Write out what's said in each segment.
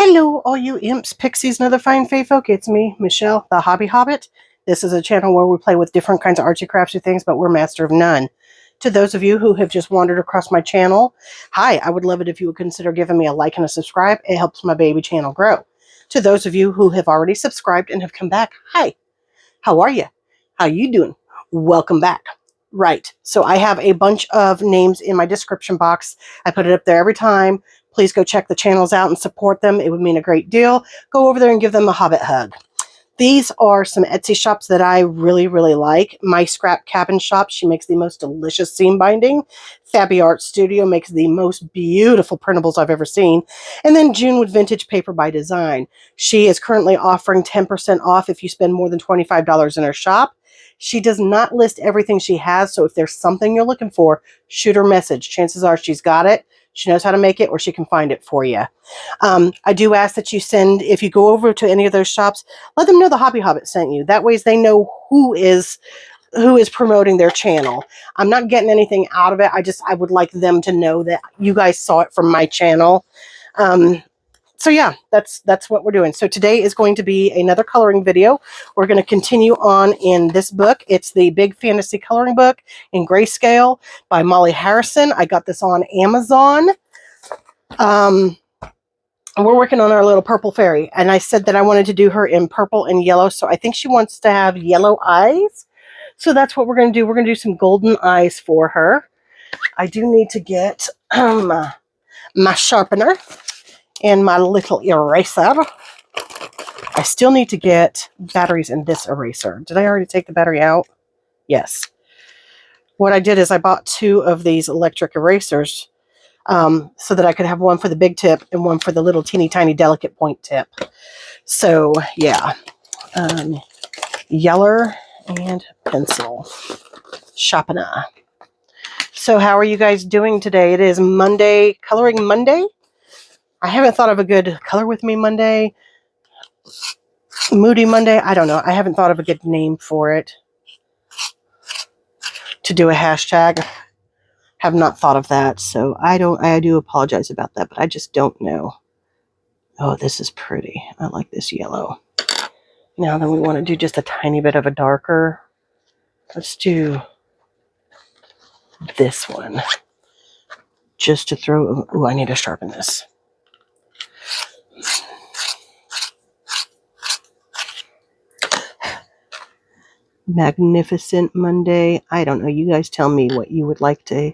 Hello, all you imps, pixies, and other fine fae folk. It's me, Michelle, the Hobby Hobbit. This is a channel where we play with different kinds of artsy craftsy things, but we're master of none. To those of you who have just wandered across my channel, hi, I would love it if you would consider giving me a like and a subscribe. It helps my baby channel grow. To those of you who have already subscribed and have come back, hi, how are you? How you doing? Welcome back. Right, so I have a bunch of names in my description box. I put it up there every time. Please go check the channels out and support them. It would mean a great deal. Go over there and give them a Hobbit hug. These are some Etsy shops that I really, really like. My Scrap Cabin shop, she makes the most delicious seam binding. Fabby Art Studio makes the most beautiful printables I've ever seen. And then June with Vintage Paper by Design. She is currently offering 10% off if you spend more than $25 in her shop. She does not list everything she has, so if there's something you're looking for, shoot her a message. Chances are she's got it. She knows how to make it, or she can find it for you. I do ask that you send, if you go over to any of those shops, let them know the Hobby Hobbit sent you. That way they know who is promoting their channel. I'm not getting anything out of it. I would like them to know that you guys saw it from my channel. So yeah, that's what we're doing. So today is going to be another coloring video. We're going to continue on in this book. It's the Big Fantasy Coloring Book in Grayscale by Mollyharrison. I got this on Amazon. And we're working on our little purple fairy. And I said that I wanted to do her in purple and yellow. So I think she wants to have yellow eyes. So that's what we're going to do. We're going to do some golden eyes for her. I do need to get my sharpener and my little eraser. I still need to get batteries in this eraser. Did I already take the battery out? Yes. What I did is I bought 2 of these electric erasers so that I could have one for the big tip and one for the little teeny tiny delicate point tip. So yeah, yeller and pencil sharpener. So how are you guys doing today? It is Monday, Coloring Monday. I haven't thought of a good color with me Monday. Moody Monday. I don't know. I haven't thought of a good name for it. To do a hashtag. Have not thought of that. So I do apologize about that, but I just don't know. Oh, this is pretty. I like this yellow. Now then we want to do just a tiny bit of a darker. Let's do this one. Just to throw. Oh, I need to sharpen this. Magnificent Monday. I don't know. You guys tell me what you would like to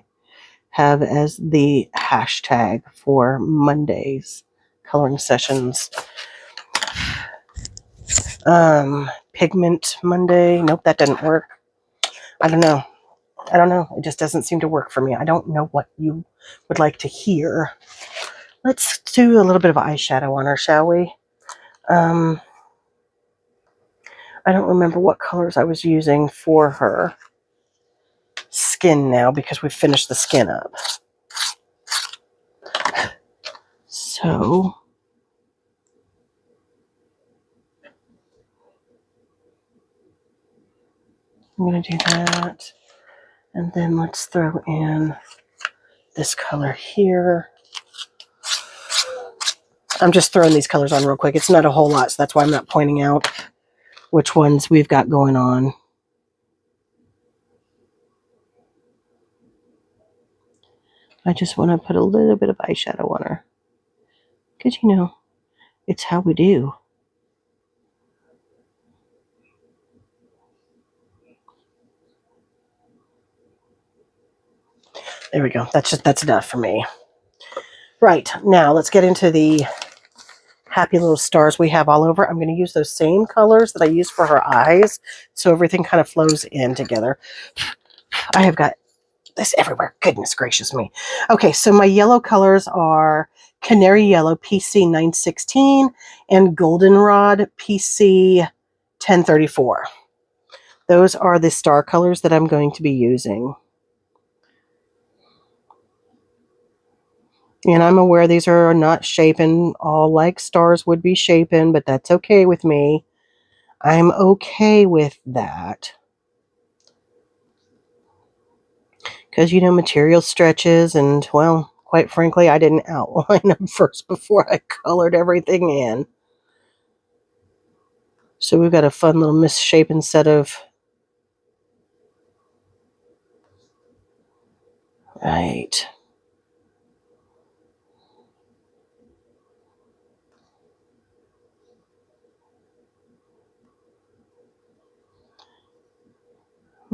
have as the hashtag for Monday's coloring sessions. Pigment Monday. Nope, that doesn't work. I don't know. It just doesn't seem to work for me. I don't know what you would like to hear. Let's do a little bit of eyeshadow on her, shall we? I don't remember what colors I was using for her skin now because we've finished the skin up. So I'm going to do that. And then let's throw in this color here. I'm just throwing these colors on real quick. It's not a whole lot, so that's why I'm not pointing out which ones we've got going on. I just want to put a little bit of eyeshadow on her. Because, you know, it's how we do. There we go. That's enough for me. Right, now let's get into the happy little stars we have all over. I'm going to use those same colors that I used for her eyes, so everything kind of flows in together. I have got this everywhere. Goodness gracious me. Okay, so my yellow colors are Canary Yellow PC 916 and Goldenrod PC 1034. Those are the star colors that I'm going to be using. And I'm aware these are not shapen all like stars would be shapen, but that's okay with me. I'm okay with that. Because, you know, material stretches and, well, Quite frankly, I didn't outline them first before I colored everything in. So we've got a fun little misshapen set of... Right.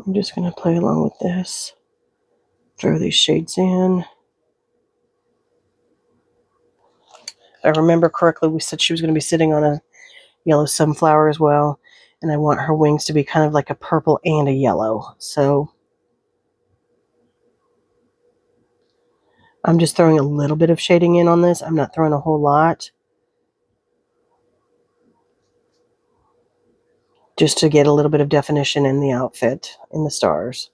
I'm just going to play along with this. Throw these shades in. If I remember correctly, we said she was going to be sitting on a yellow sunflower as well. And I want her wings to be kind of like a purple and a yellow. So I'm just throwing a little bit of shading in on this. I'm not throwing a whole lot. Just to get a little bit of definition in the outfit, in the stars.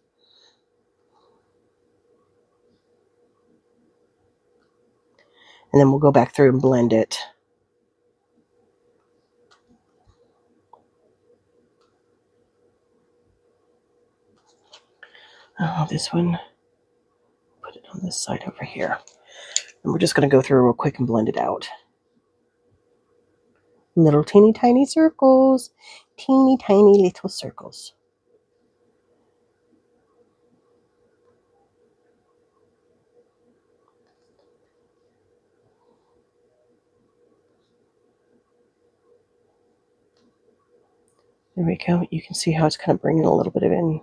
And then we'll go back through and blend it. Oh, this one. Put it on this side over here. And we're just going to go through real quick and blend it out. Little teeny tiny circles. Teeny tiny little circles. There we go. You can see how it's kind of bringing a little bit of in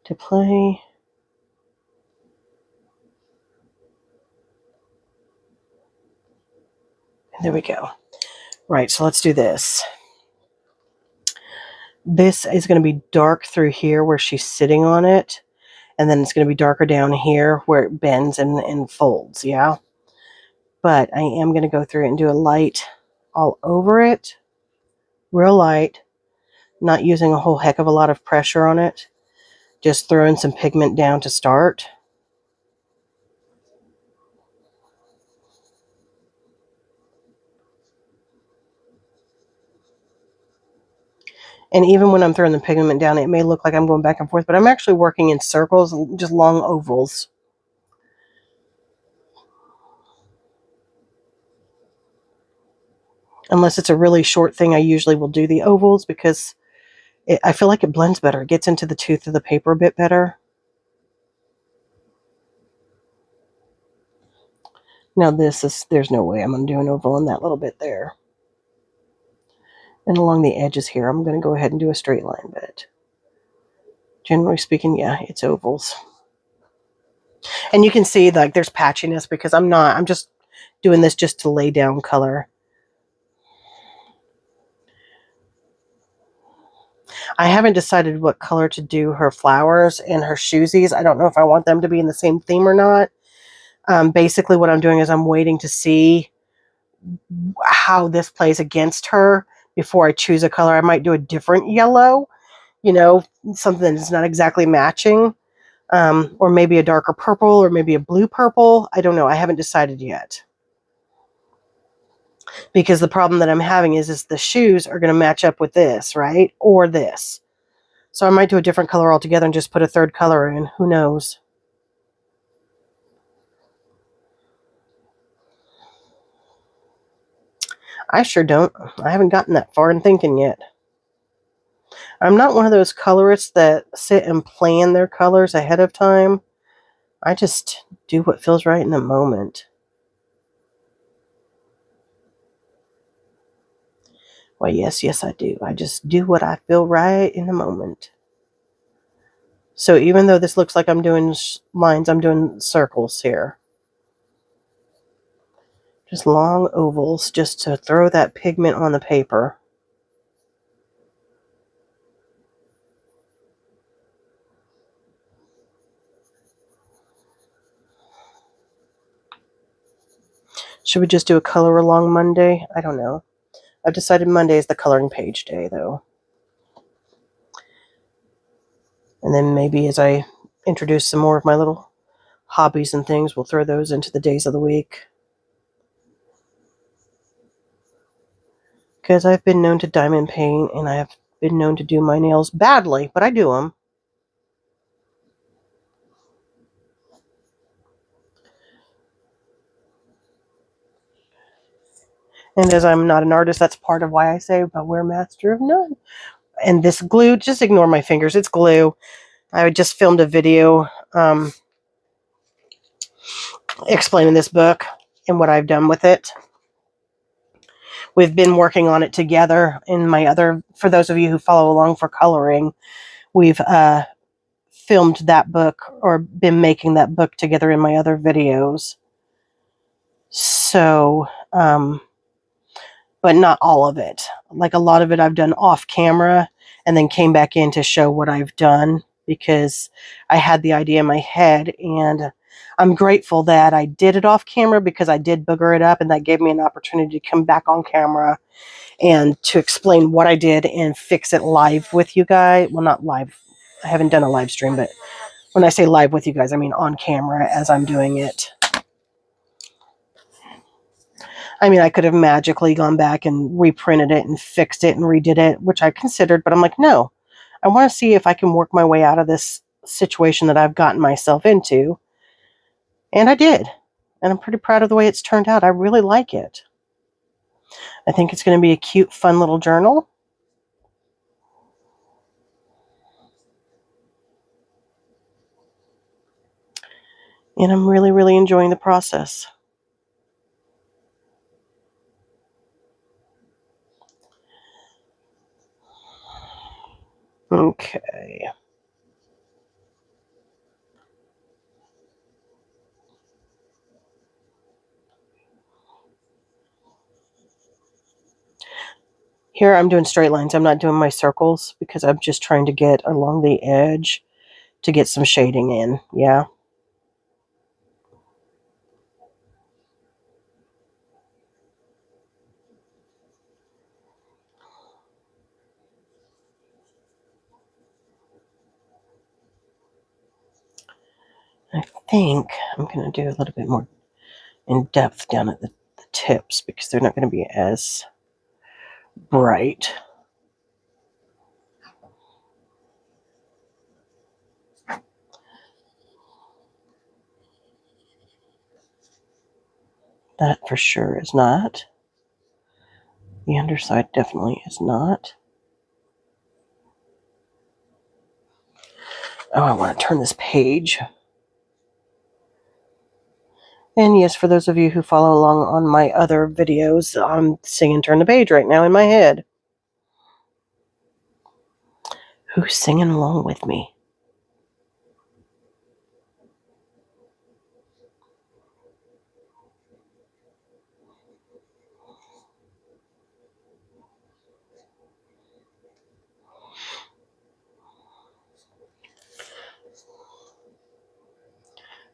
to play. And there we go. Right, so let's do this. This is going to be dark through here where she's sitting on it. And then it's going to be darker down here where it bends and folds, yeah? But I am going to go through and do a light all over it. Real light. Not using a whole heck of a lot of pressure on it. Just throwing some pigment down to start. And even when I'm throwing the pigment down, it may look like I'm going back and forth, but I'm actually working in circles, just long ovals. Unless it's a really short thing, I usually will do the ovals because I feel like it blends better. It gets into the tooth of the paper a bit better. Now there's no way I'm going to do an oval in that little bit there. And along the edges here, I'm going to go ahead and do a straight line bit. Generally speaking, yeah, it's ovals. And you can see like there's patchiness because I'm just doing this just to lay down color. I haven't decided what color to do her flowers and her shoesies. I don't know if I want them to be in the same theme or not. Basically what I'm doing is I'm waiting to see how this plays against her before I choose a color. I might do a different yellow, you know, something that's not exactly matching, or maybe a darker purple or maybe a blue purple. I don't know. I haven't decided yet. Because the problem that I'm having is the shoes are going to match up with this, right? Or this. So I might do a different color altogether and just put a third color in. Who knows? I sure don't. I haven't gotten that far in thinking yet. I'm not one of those colorists that sit and plan their colors ahead of time. I just do what feels right in the moment. Well, yes, I do. I just do what I feel right in the moment. So even though this looks like I'm doing lines, I'm doing circles here. Just long ovals just to throw that pigment on the paper. Should we just do a color along Monday? I don't know. I've decided Monday is the coloring page day, though. And then maybe as I introduce some more of my little hobbies and things, we'll throw those into the days of the week. Because I've been known to diamond paint, and I have been known to do my nails badly, but I do them. And as I'm not an artist, that's part of why I say, but we're master of none. And this glue, just ignore my fingers. It's glue. I just filmed a video explaining this book and what I've done with it. We've been working on it together in my other, for those of you who follow along for coloring, we've filmed that book or been making that book together in my other videos. So, but not all of it. Like a lot of it I've done off camera and then came back in to show what I've done because I had the idea in my head, and I'm grateful that I did it off camera because I did booger it up, and that gave me an opportunity to come back on camera and to explain what I did and fix it live with you guys. Well, not live. I haven't done a live stream, but when I say live with you guys, I mean on camera as I'm doing it. I mean, I could have magically gone back and reprinted it and fixed it and redid it, which I considered, but I'm like, no. I want to see if I can work my way out of this situation that I've gotten myself into. And I did. And I'm pretty proud of the way it's turned out. I really like it. I think it's going to be a cute, fun little journal. And I'm really, really enjoying the process. Okay. Here I'm doing straight lines. I'm not doing my circles because I'm just trying to get along the edge to get some shading in. Yeah. I think I'm going to do a little bit more in depth down at the tips because they're not going to be as bright. That for sure is not. The underside definitely is not. Oh, I want to turn this page. And yes, for those of you who follow along on my other videos, I'm singing Turn the Page right now in my head. Who's singing along with me?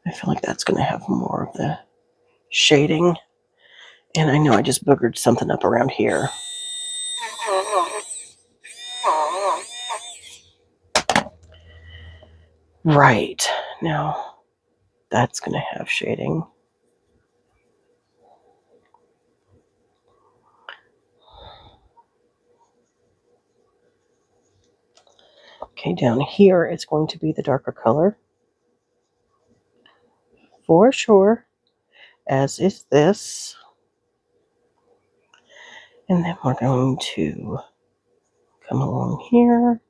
I feel like that's going to have more of the shading. And I know I just boogered something up around here. Right. Now, that's going to have shading. Okay, down here it's going to be the darker color. For sure. As is this. And then we're going to come along here.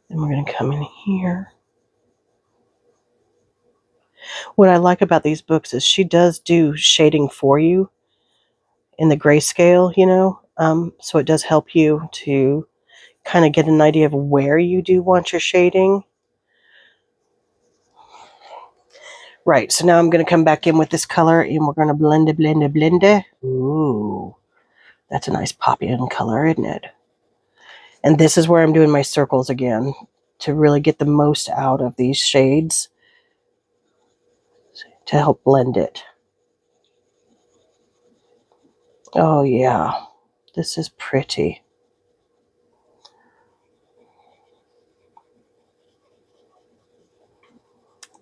Then we're going to come in here. What I like about these books is she does do shading for you in the grayscale, you know. So it does help you to kind of get an idea of where you do want your shading. Right, so now I'm going to come back in with this color and we're going to blend it, blend it, blend it. Ooh, that's a nice poppy in color, isn't it? And this is where I'm doing my circles again to really get the most out of these shades to help blend it. Oh yeah, this is pretty.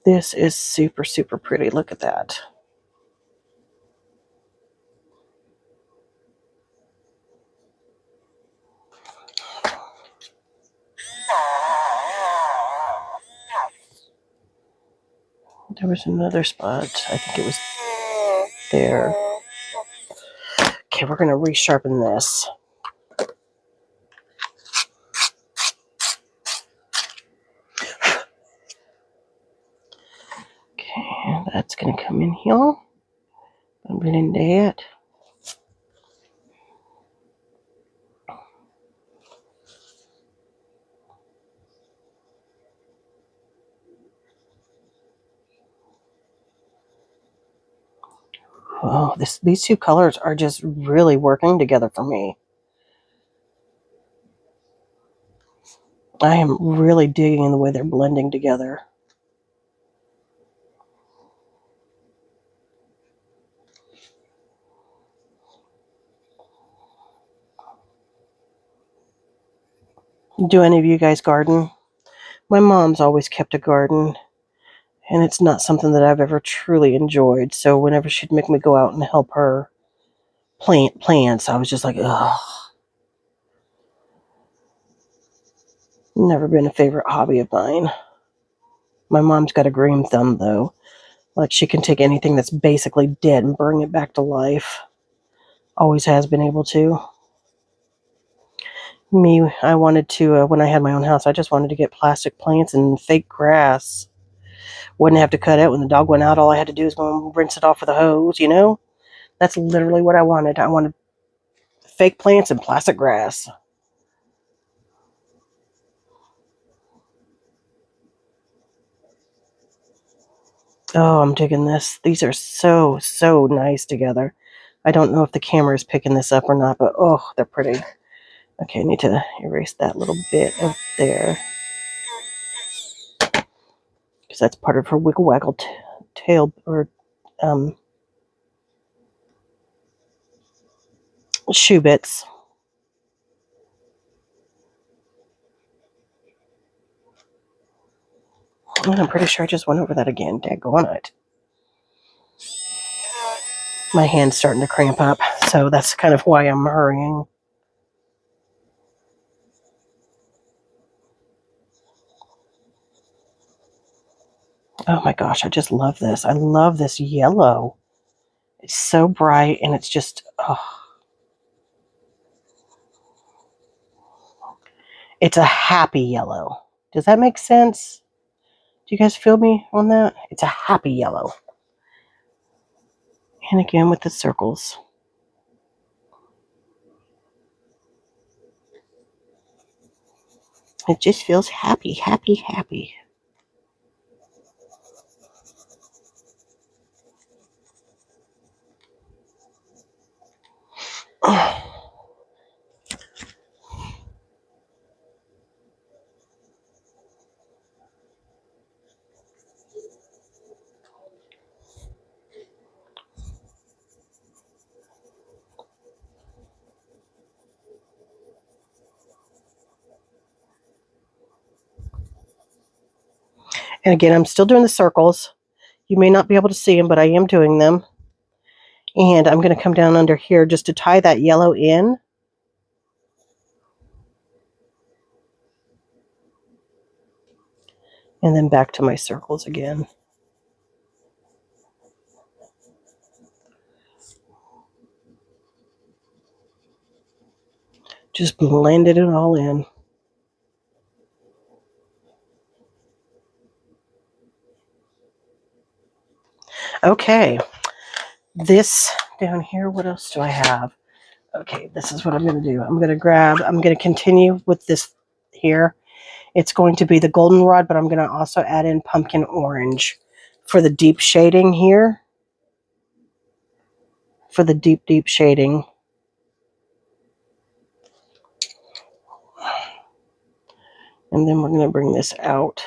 This is super, super pretty. Look at that. There was another spot. I think it was there. Okay, we're going to resharpen this. Okay, that's going to come in here. Put it in that. Oh, these two colors are just really working together for me. I am really digging the way they're blending together. Do any of you guys garden? My mom's always kept a garden, and it's not something that I've ever truly enjoyed. So whenever she'd make me go out and help her plant plants, I was just like, ugh. Never been a favorite hobby of mine. My mom's got a green thumb, though. Like, she can take anything that's basically dead and bring it back to life. Always has been able to. Me, I wanted to, when I had my own house, I just wanted to get plastic plants and fake grass. Wouldn't have to cut it. When the dog went out, all I had to do was go and rinse it off with a hose, you know? That's literally what I wanted. I wanted fake plants and plastic grass. Oh, I'm digging this. These are so, so nice together. I don't know if the camera is picking this up or not, but oh, they're pretty. Okay, I need to erase that little bit of there. Because that's part of her wiggle waggle tail, or shoe bits. And I'm pretty sure I just went over that again. Daggone it. My hand's starting to cramp up, so that's kind of why I'm hurrying. Oh my gosh, I just love this. I love this yellow. It's so bright, and it's just, oh. It's a happy yellow. Does that make sense? Do you guys feel me on that? It's a happy yellow. And again with the circles. It just feels happy, happy, happy. And again, I'm still doing the circles. You may not be able to see them, but I am doing them. And I'm going to come down under here just to tie that yellow in. And then back to my circles again. Just blended it all in. Okay. This down here, what else do I have? Okay, this is what I'm going to do. I'm going to continue with this here. It's going to be the goldenrod, but I'm going to also add in pumpkin orange for the deep shading here. For the deep, deep shading. And then we're going to bring this out.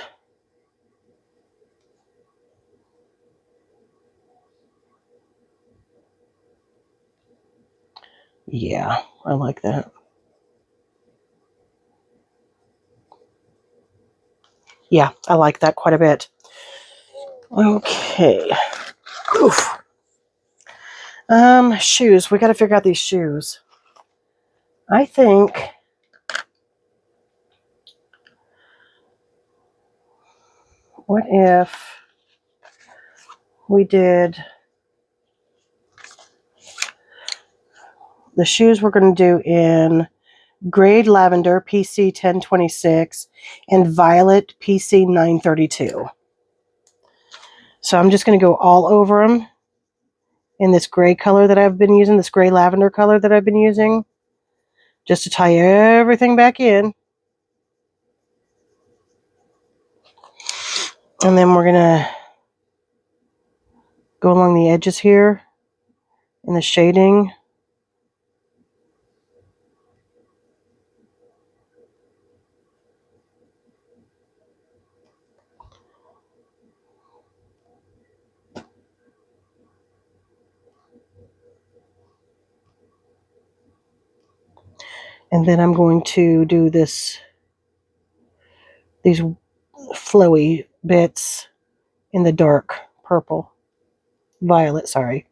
Yeah, I like that. Yeah, I like that quite a bit. Okay. Oof. Shoes. We got to figure out these shoes. I think what if we did the shoes we're going to do in Grade Lavender PC 1026 and Violet PC 932. So I'm just going to go all over them in this gray color that I've been using, this gray lavender color that I've been using, just to tie everything back in. And then we're going to go along the edges here in the shading. And then I'm going to do these flowy bits in the dark purple, violet, sorry.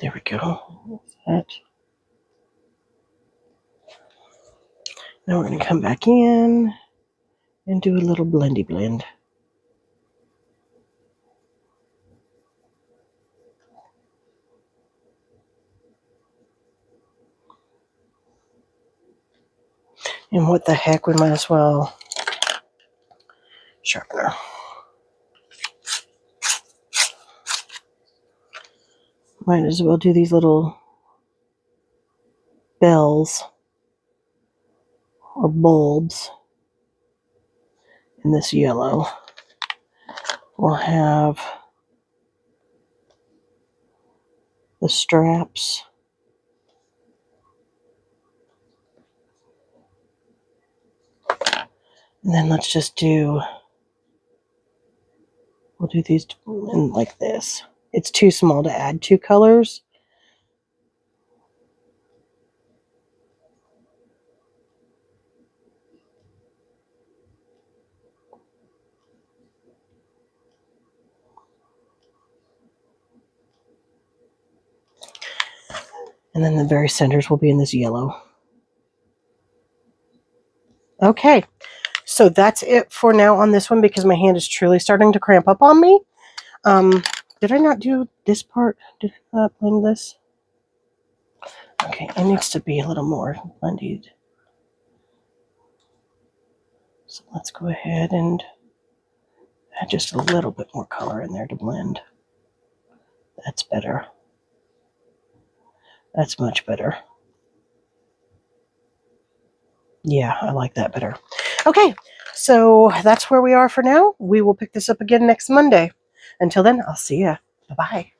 There we go. That. Now we're going to come back in and do a little blendy blend. And what the heck, we might as well sharpener. Might as well do these little bells or bulbs in this yellow. We'll have the straps. And then let's just we'll do these in like this. It's too small to add two colors. And then the very centers will be in this yellow. Okay, so that's it for now on this one because my hand is truly starting to cramp up on me. Did I not do this part? Did I not blend this? Okay, it needs to be a little more blended. So let's go ahead and add just a little bit more color in there to blend. That's better. That's much better. Yeah, I like that better. Okay, so that's where we are for now. We will pick this up again next Monday. Until then, I'll see ya. Bye-bye.